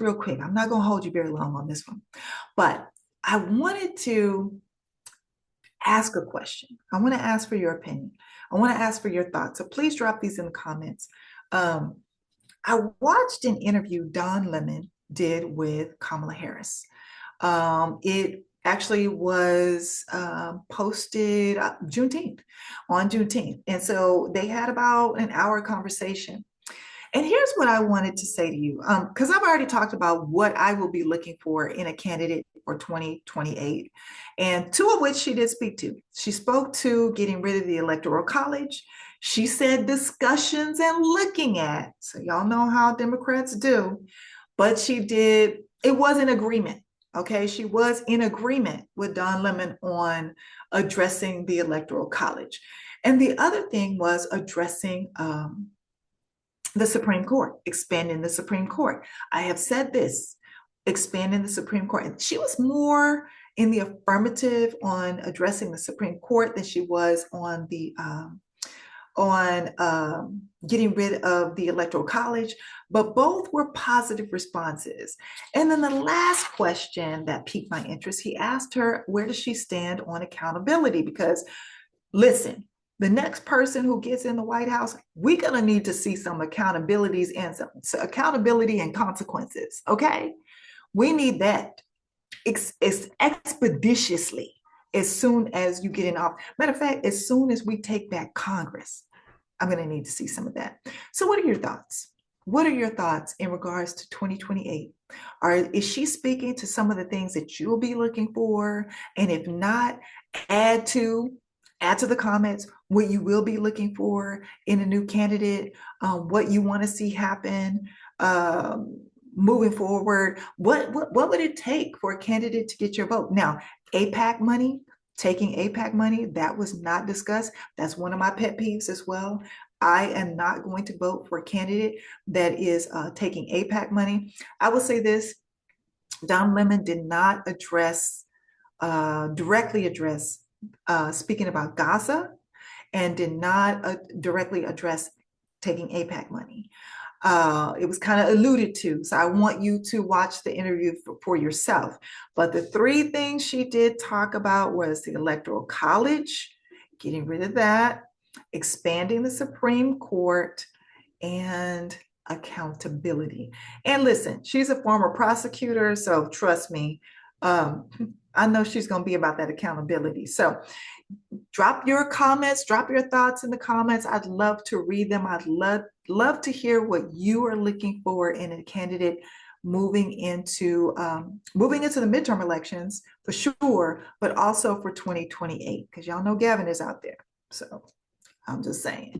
real quick. I'm not going to hold you very long on this one, but I wanted to ask a question. I want to ask for your opinion. I want to ask for your thoughts. So please drop these in the comments. Um, I watched an interview Don Lemon did with Kamala Harris. It actually was posted Juneteenth, on Juneteenth. And so they had about an hour conversation. And here's what I wanted to say to you, because I've already talked about what I will be looking for in a candidate for 2028, and two of which she did speak to. She spoke to getting rid of the Electoral College. She said discussions and looking at, so y'all know how Democrats do, but she did, it was an agreement. Okay, she was in agreement with Don Lemon on addressing the Electoral College. And the other thing was addressing the Supreme Court, expanding the Supreme Court. I have said this, expanding the Supreme Court. And she was more in the affirmative on addressing the Supreme Court than she was on the getting rid of the Electoral College, but both were positive responses. And then the last question that piqued my interest, he asked her, where does she stand on accountability? Because listen, the next person who gets in the White House, we're going to need to see some accountabilities and some accountability and consequences. Okay. We need that expeditiously as soon as you get in office. Matter of fact, as soon as we take back Congress, I'm going to need to see some of that. So what are your thoughts? What are your thoughts in regards to 2028? Is she speaking to some of the things that you'll be looking for? And if not, add to the comments what you will be looking for in a new candidate, what you want to see happen moving forward. What would it take for a candidate to get your vote? Now, AIPAC money, taking AIPAC money, that was not discussed. That's one of my pet peeves as well. I am not going to vote for a candidate that is taking AIPAC money. I will say this, Don Lemon did not directly address speaking about Gaza, and did not directly address taking AIPAC money. It was kind of alluded to. So I want you to watch the interview for yourself. But the three things she did talk about was the Electoral College, getting rid of that, expanding the Supreme Court, and accountability. And listen, she's a former prosecutor, so trust me, I know she's going to be about that accountability. So drop your comments, drop your thoughts in the comments. I'd love to read them. I'd love to hear what you are looking for in a candidate moving into the midterm elections for sure, but also for 2028, because y'all know Gavin is out there. So I'm just saying.